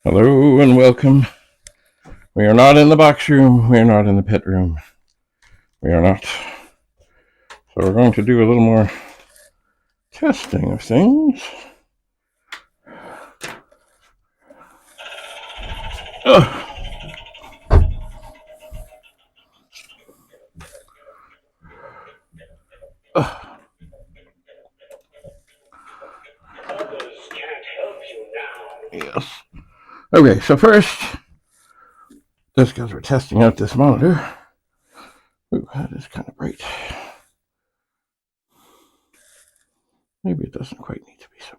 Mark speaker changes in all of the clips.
Speaker 1: Hello and welcome. We are not in the box room. We are not in the pet room. We are not. So we're going to do a little more testing of things. Ugh. Ugh.
Speaker 2: Others can't help you now.
Speaker 1: Yes. Okay, so first, just because we're testing out this monitor. Ooh, that is kind of bright. Maybe it doesn't quite need to be so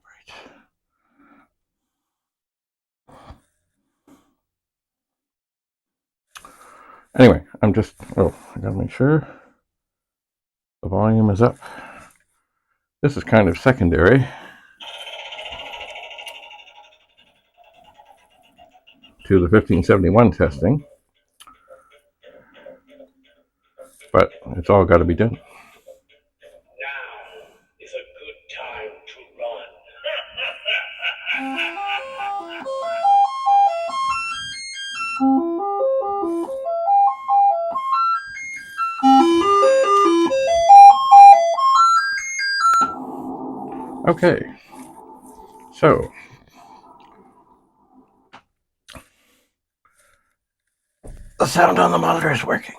Speaker 1: bright. Anyway, I gotta make sure the volume is up. This is kind of secondary to the 1571 testing, but it's all got to be done.
Speaker 2: Now is a good time to run.
Speaker 1: Okay, so the sound on the monitor is working.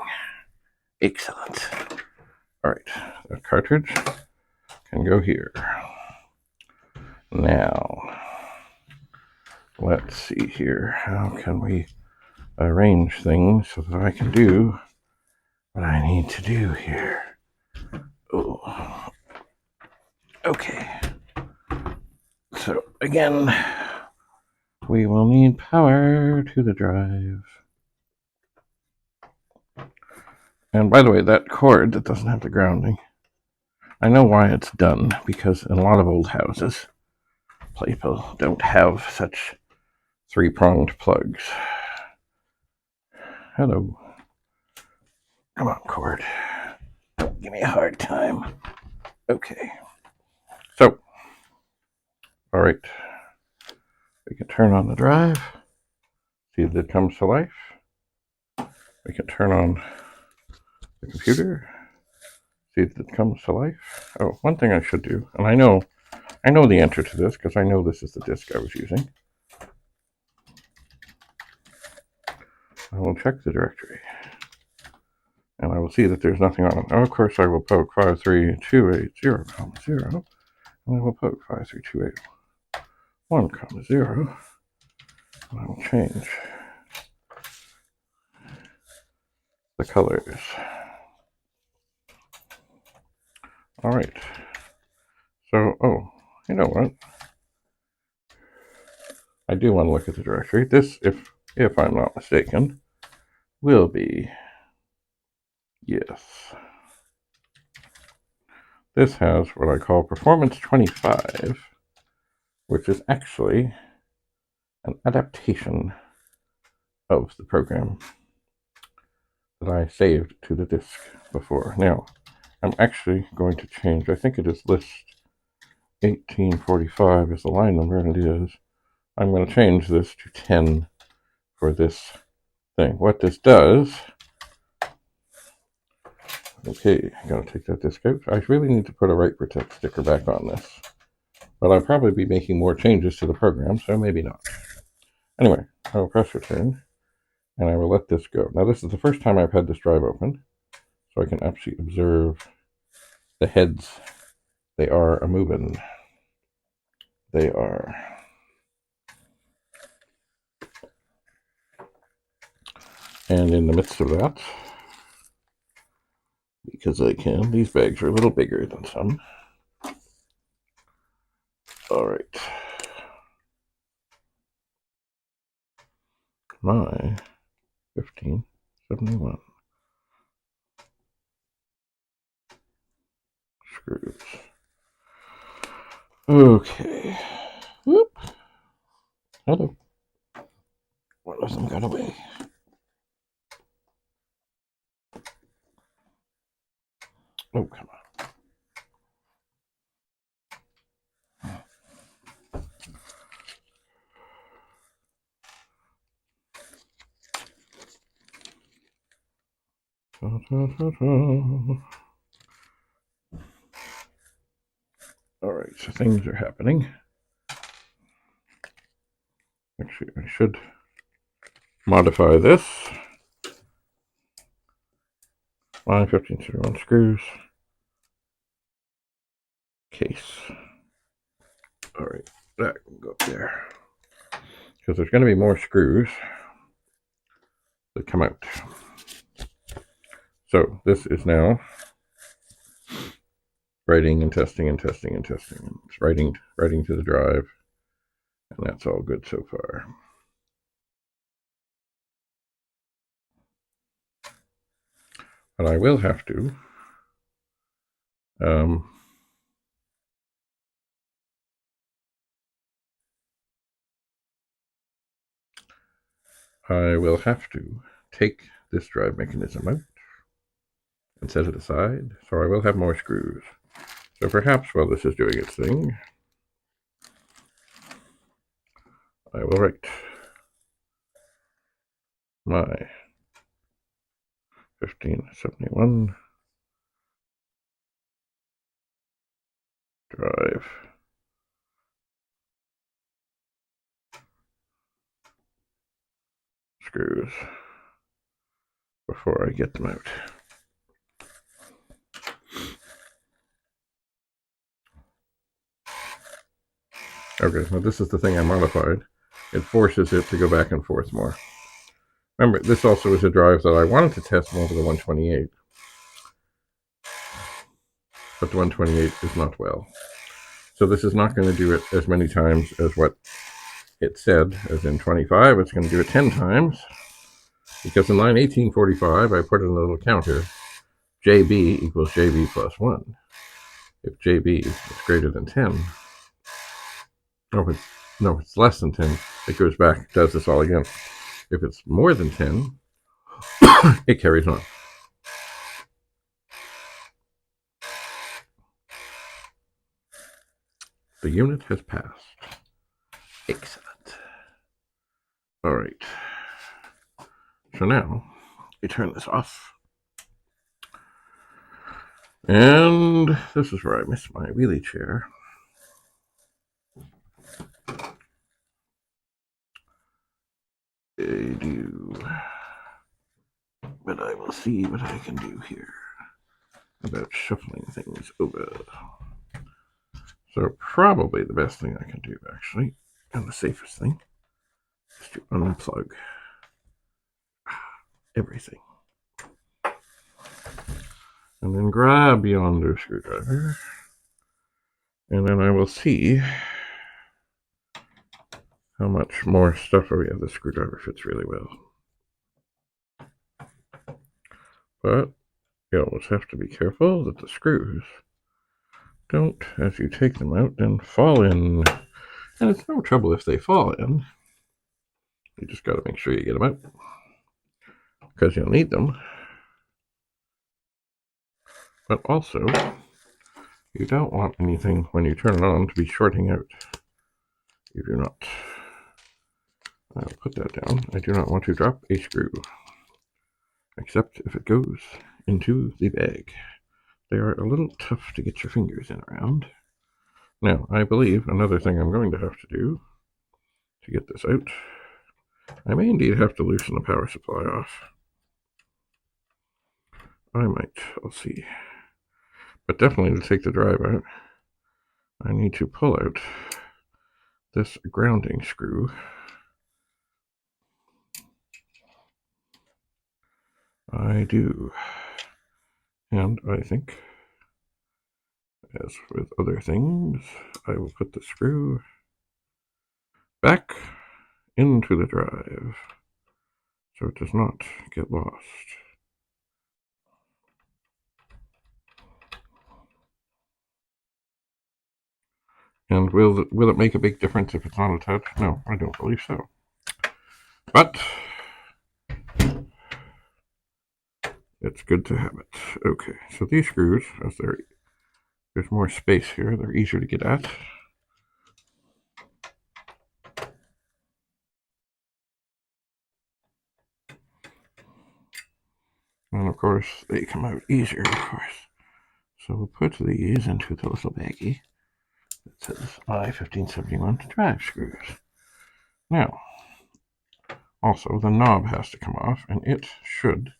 Speaker 1: Excellent. All right, the cartridge can go here. Now, let's see here. How can we arrange things so that I can do what I need to do here? Oh, okay. So again, we will need power to the drive. And by the way, that cord that doesn't have the grounding, I know why it's done, because in a lot of old houses, people don't have such three-pronged plugs. Hello. Come on, cord. Don't give me a hard time. Okay. So, all right. We can turn on the drive. See if it comes to life. We can turn on the computer. See if it comes to life. Oh, one thing I should do, and I know the answer to this because I know this is the disk I was using. I will check the directory. And I will see that there's nothing on it. Now, of course, I will poke 53280, and I will poke 53281, and I will change the colors. All right. So, you know what? I do want to look at the directory. This, if I'm not mistaken, will be, yes. This has what I call Performance 25, which is actually an adaptation of the program that I saved to the disk before. Now, I'm actually going to change, I think it is list 1845 is the line number, and it is. I'm going to change this to 10 for this thing. What this does, okay, I gotta take that disk out. I really need to put a write protect sticker back on this, but I'll probably be making more changes to the program, so maybe not. Anyway, I will press return, and I will let this go. Now, this is the first time I've had this drive open, so I can actually observe the heads. They are a moving. They are. And in the midst of that, because I can, these bags are a little bigger than some. All right. My 1571 screws. Okay. Whoop. Hello. One of them got away. Oh, come on. Da, da, da, da. All right, so things are happening. Actually, I should modify this. Line 1531 screws. Case. All right, that can go up there. Because there's going to be more screws that come out. So this is now writing and testing and testing and testing. It's writing to the drive, and that's all good so far. But I will have to take this drive mechanism out and set it aside. So I will have more screws. So perhaps while this is doing its thing, I will write my 1571 drive screws before I get them out. Okay, now this is the thing I modified. It forces it to go back and forth more. Remember, this also is a drive that I wanted to test more with the 128. But the 128 is not well. So this is not going to do it as many times as what it said, as in 25. It's going to do it 10 times. Because in line 1845, I put in a little counter. JB equals JB plus 1. If JB is greater than 10, if it's less than 10, it goes back, does this all again. If it's more than 10, it carries on. The unit has passed. Excellent. All right. So now, you turn this off. And this is where I missed my wheelie chair. I do. But I will see what I can do here about shuffling things over. So probably the best thing I can do, actually, and the safest thing, is to unplug everything. And then grab yonder screwdriver. And then I will see how much more stuff we have. The screwdriver fits really well. But you always have to be careful that the screws don't, as you take them out, then fall in. And it's no trouble if they fall in. You just got to make sure you get them out, because you'll need them. But also, you don't want anything when you turn it on to be shorting out. You do not. I'll put that down. I do not want to drop a screw, except if it goes into the bag. They are a little tough to get your fingers in around. Now, I believe another thing I'm going to have to do to get this out, I may indeed have to loosen the power supply off. I might. I'll see. But definitely to take the drive out, I need to pull out this grounding screw. I do. And I think, as with other things, I will put the screw back into the drive so it does not get lost. And will it make a big difference if it's not attached? No, I don't believe so. But it's good to have it. Okay, so these screws, as there's more space here, they're easier to get at. And of course, they come out easier, of course. So we'll put these into the little baggie that says I-1571 drive screws. Now, also the knob has to come off, and it should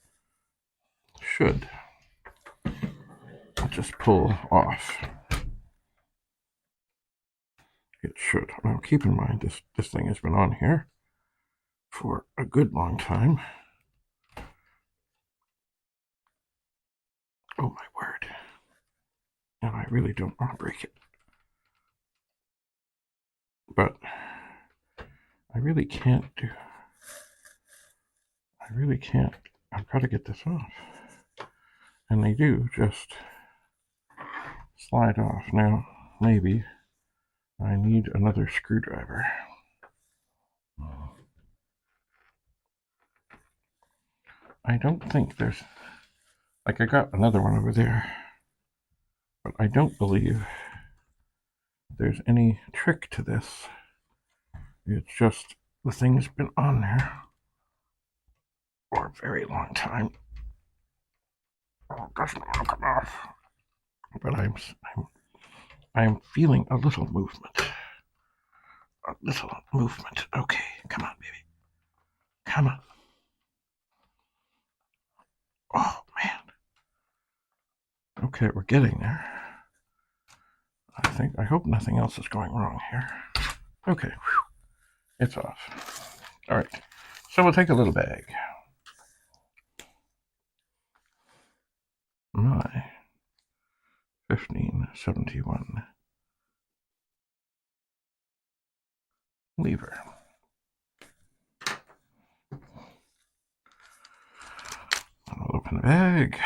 Speaker 1: just pull off. It should. Now keep in mind this thing has been on here for a good long time. Oh my word. And I really don't want to break it. But I really can't. I've got to get this off. And they do just slide off. Now, maybe I need another screwdriver. I don't think there's, like, I got another one over there, but I don't believe there's any trick to this. It's just the thing's been on there for a very long time. Oh, it doesn't want to come off. But I'm feeling a little movement. A little movement. Okay, come on, baby. Come on. Oh, man. Okay, we're getting there. I hope nothing else is going wrong here. Okay, whew. It's off. All right, so we'll take a little bag. My 1571 lever. And we'll open the bag.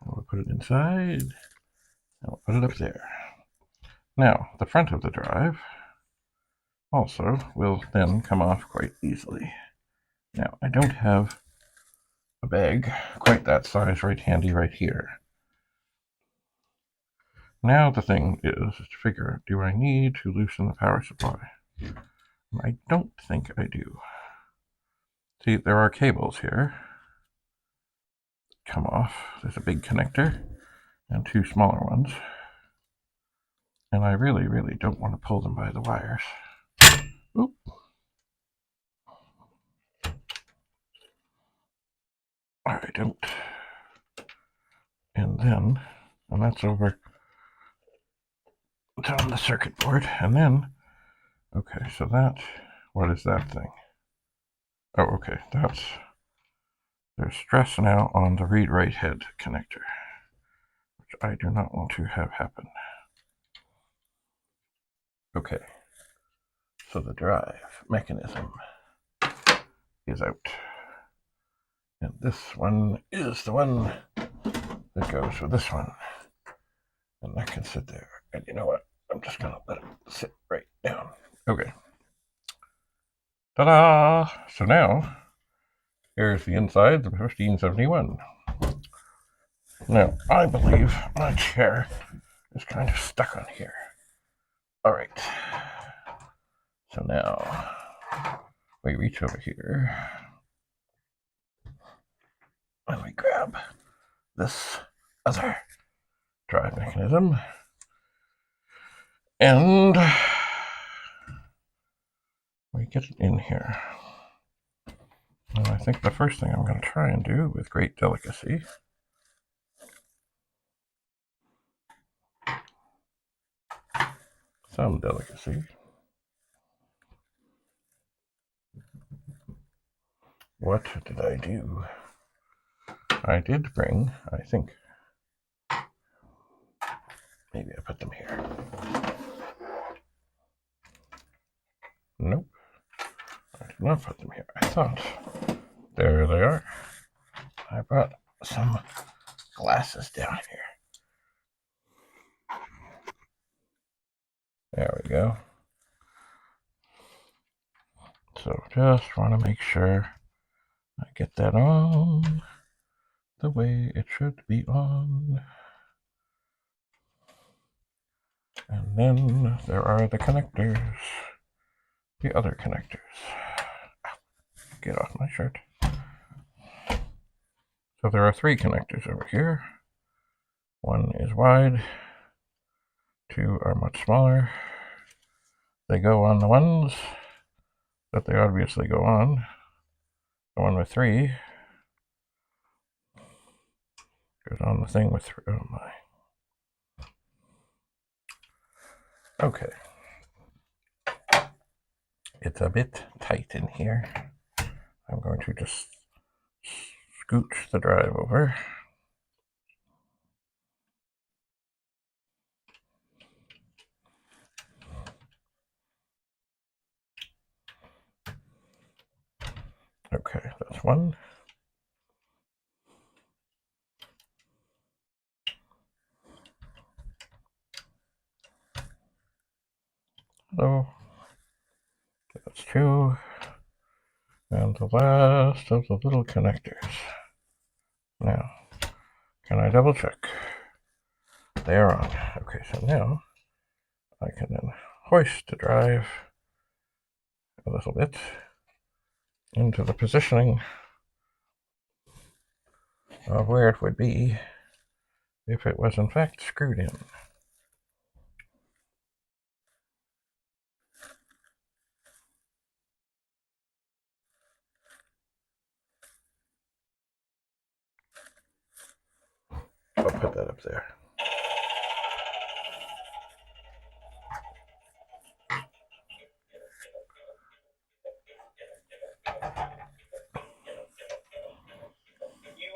Speaker 1: And we'll put it inside. And we'll put it up there. Now, the front of the drive also will then come off quite easily. Now, I don't have a bag quite that size right handy right here. Now the thing is to figure out, do I need to loosen the power supply? I don't think I do. See, there are cables here. Come off. There's a big connector and two smaller ones. And I really, really don't want to pull them by the wires. Oop. I don't. And then, and that's over on the circuit board. And then, okay, so that, what is that thing? Oh, okay, there's stress now on the read-write head connector, which I do not want to have happen. Okay, so the drive mechanism is out. And this one is the one that goes with this one. And that can sit there. And you know what? I'm just going to let it sit right down. Okay. Ta-da! So now, here's the inside of the 1571. Now, I believe my chair is kind of stuck on here. All right. So now, we reach over here. And we grab this other drive mechanism. And we get it in here. And I think the first thing I'm going to try and do with great delicacy some delicacy. What did I do? I did bring, I think, maybe I put them here. Nope, I did not put them here. I thought, there they are. I brought some glasses down here. There we go. So just want to make sure I get that on the way it should be on. And then there are the connectors, the other connectors. Get off my shirt. So there are 3 connectors over here. One is wide, 2 are much smaller. They go on the ones that they obviously go on. The one with 3 goes on the thing with 3. Oh my. Okay. It's a bit tight in here. I'm going to just scooch the drive over. Okay, that's one. Hello. That's 2. And the last of the little connectors. Now, can I double check? They are on. Okay, so now I can then hoist the drive a little bit into the positioning of where it would be if it was in fact screwed in. I'll put that up there.
Speaker 2: You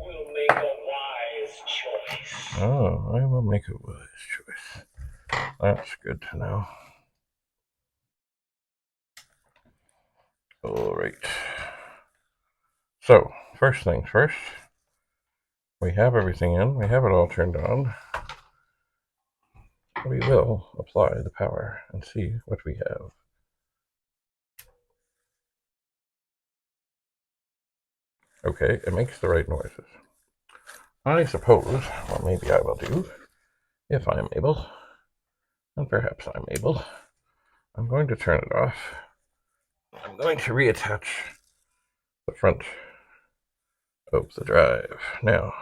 Speaker 2: will make a wise choice.
Speaker 1: Oh, I will make a wise choice. That's good to know. All right. So, first things first. We have everything in. We have it all turned on. We will apply the power and see what we have. Okay, it makes the right noises. I suppose what maybe I will do, if I am able, and perhaps I'm able, I'm going to turn it off. I'm going to reattach the front of the drive. Now,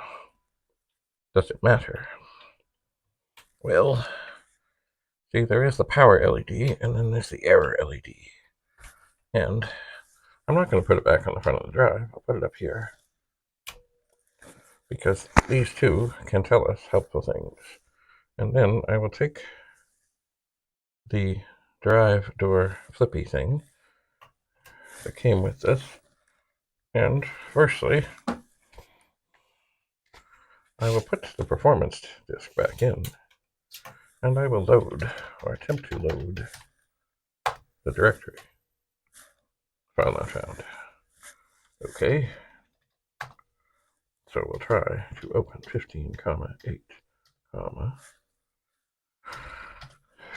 Speaker 1: does it matter? Well, see, there is the power LED, and then there's the error LED. And I'm not going to put it back on the front of the drive. I'll put it up here, because these two can tell us helpful things. And then I will take the drive door flippy thing that came with this, and firstly, I will put the performance disk back in, and I will load, or attempt to load, the directory. File not found. Okay. So we'll try to open 15, 8,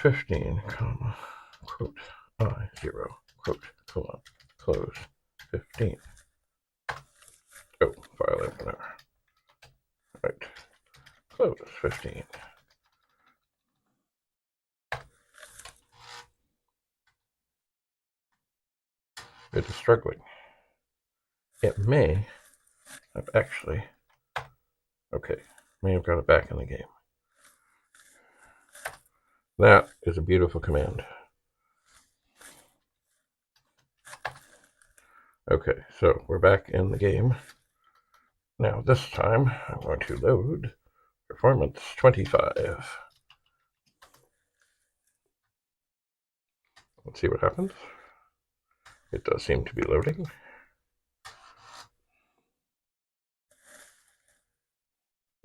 Speaker 1: 15, quote, I0, quote, colon, close, 15. Oh, file opener. Right. Close, 15. It is struggling. It may have actually, okay, may have got it back in the game. That is a beautiful command. Okay, so we're back in the game. Now this time I'm going to load performance 25. Let's see what happens. It does seem to be loading.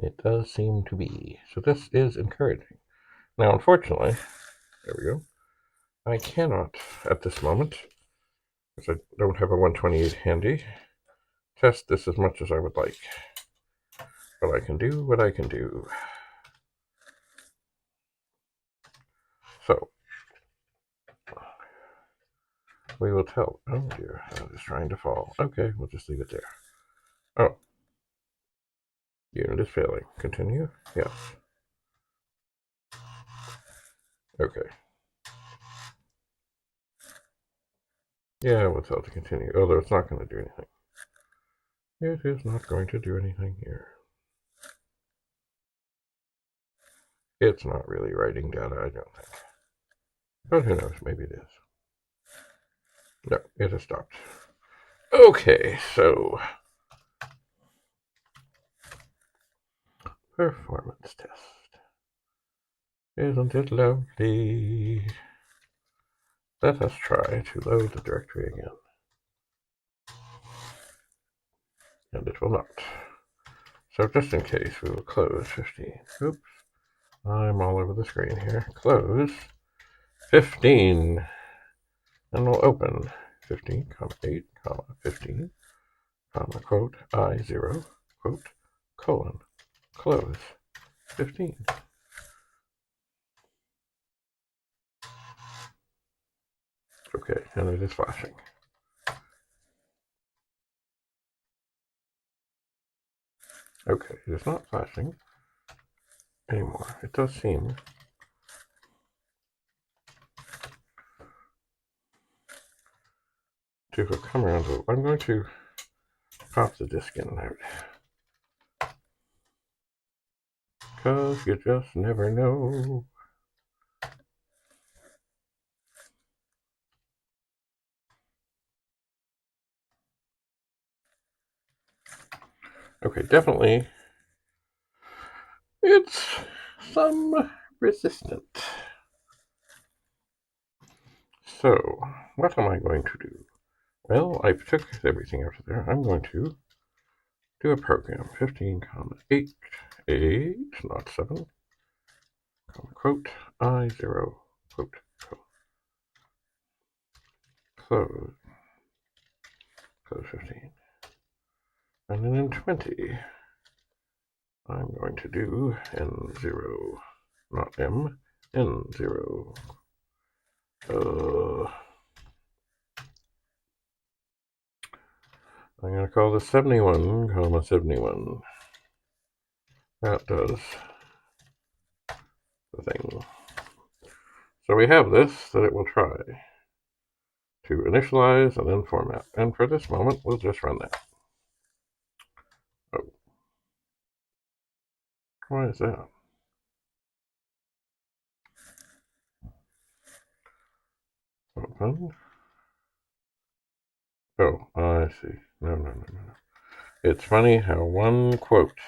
Speaker 1: It does seem to be. So this is encouraging. Now, unfortunately, there we go. I cannot, at this moment, because I don't have a 128 handy, test this as much as I would like. But I can do what I can do. So, we will tell. Oh dear, that is trying to fall. Okay, we'll just leave it there. Oh. Unit is failing. Continue? Yes. Okay. Yeah, we'll tell it to continue, although it's not going to do anything. It is not going to do anything here. It's not really writing data, I don't think. But who knows, maybe it is. No, it has stopped. Okay, so performance test. Isn't it lovely? Let us try to load the directory again. And it will not. So just in case, we will close 15. Oops, I'm all over the screen here. Close 15. And we'll open 15, comma 8, comma 15, comma, quote, I0, quote, colon, close 15. Okay, and it is flashing. Okay, it is not flashing anymore. It does seem to have come around. I'm going to pop the disk in and out, because you just never know. Okay, definitely it's some resistant. So, what am I going to do? Well, I took everything out of there. I'm going to do a program. 15, comma 8, 8, not 7, comma, quote, I0, quote, close, close 15. And then in 20, I'm going to do N0, not M, N0. I'm going to call this 71, comma 71. That does the thing. So we have this that it will try to initialize and then format. And for this moment, we'll just run that. Oh. Why is that? Open. Oh, I see. No. It's funny how one quote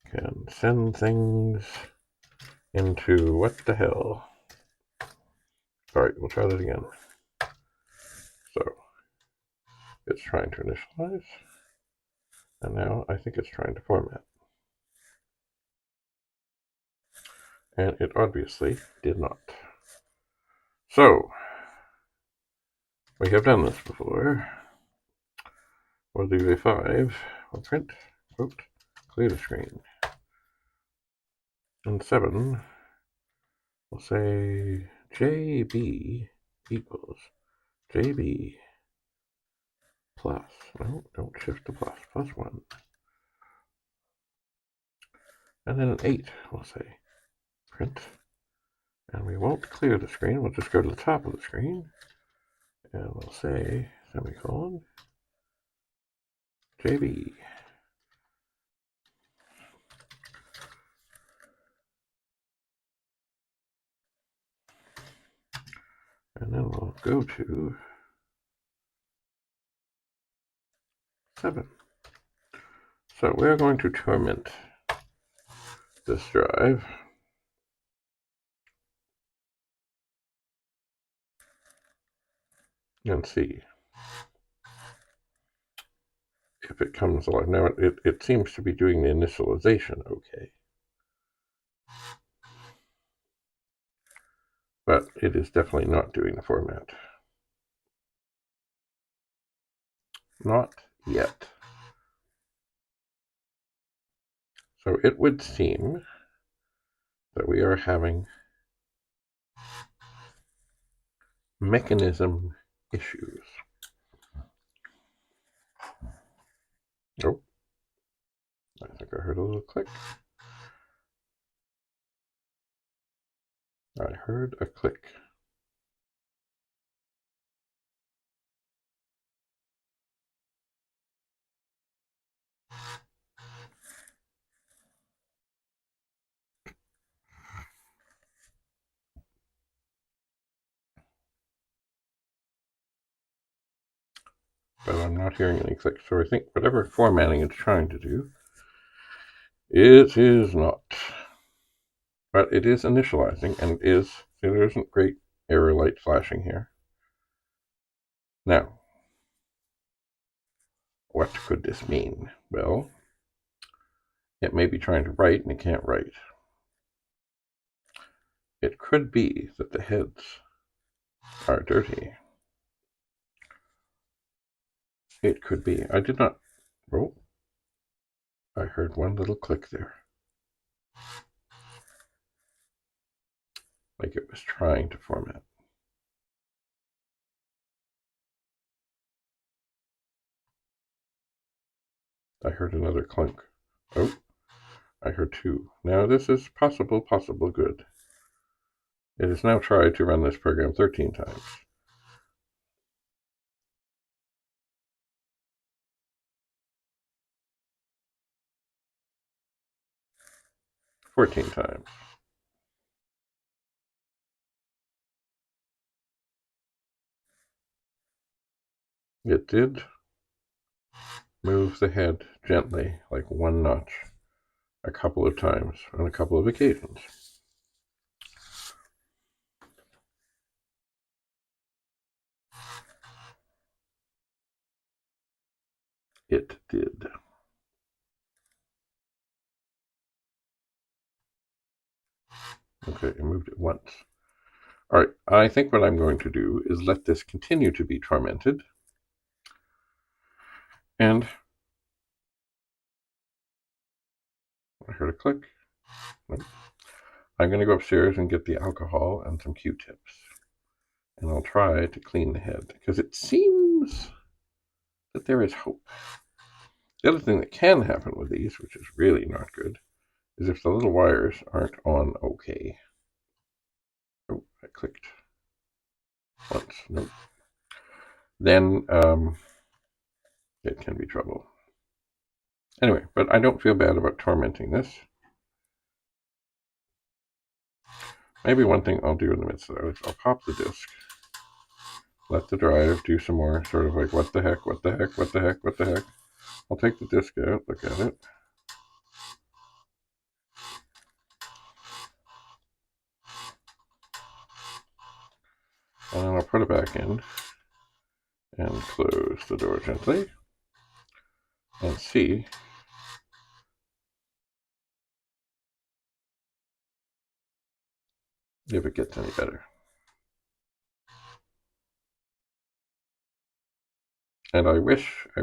Speaker 1: can send things into what the hell. Alright, we'll try that again. So, it's trying to initialize, and now I think it's trying to format. And it obviously did not. So, we have done this before. We'll do a 5, we'll print, quote, clear the screen. And 7, we'll say JB equals JB plus, no, don't shift to plus, plus 1. And then an 8, we'll say print. And we won't clear the screen, we'll just go to the top of the screen. And we'll say, semicolon, JB. And then we'll go to 7. So we're going to torment this drive. And see if it comes alive. Now it seems to be doing the initialization okay. But it is definitely not doing the format. Not yet. So it would seem that we are having mechanism issues. Oh, I think I heard a little click. I heard a click. but I'm not hearing any click. So I think whatever formatting it's trying to do, it is not. But it is initializing, and it is, so there isn't great error light flashing here. Now, what could this mean? Well, it may be trying to write and it can't write. It could be that the heads are dirty. It could be. I did not. Oh, I heard one little click there. Like it was trying to format. I heard another clunk. Oh, I heard two. Now this is possible good. It has now tried to run this program 13 times. 14 times. It did move the head gently, like one notch, a couple of times on a couple of occasions. It did. Okay, I moved it once. All right, I think what I'm going to do is let this continue to be tormented. And I heard a click. I'm going to go upstairs and get the alcohol and some Q-tips. And I'll try to clean the head, because it seems that there is hope. The other thing that can happen with these, which is really not good, is if the little wires aren't on okay. Oh, I clicked once. Nope. Then it can be trouble. Anyway, but I don't feel bad about tormenting this. Maybe one thing I'll do in the midst of that is I'll pop the disk, let the drive do some more sort of like what the heck, what the heck, what the heck, what the heck. I'll take the disk out, look at it. And then I'll put it back in and close the door gently and see if it gets any better. And I wish I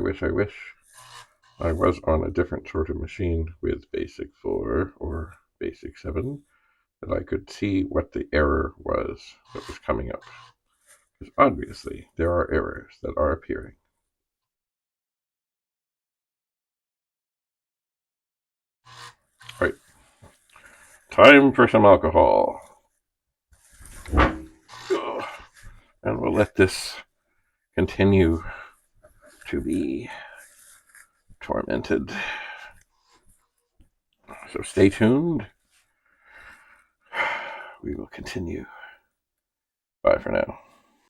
Speaker 1: was on a different sort of machine with Basic 4 or Basic 7, that I could see what the error was that was coming up. Because obviously there are errors that are appearing. Right. Time for some alcohol. And we'll let this continue to be tormented. So stay tuned. We will continue. Bye for now.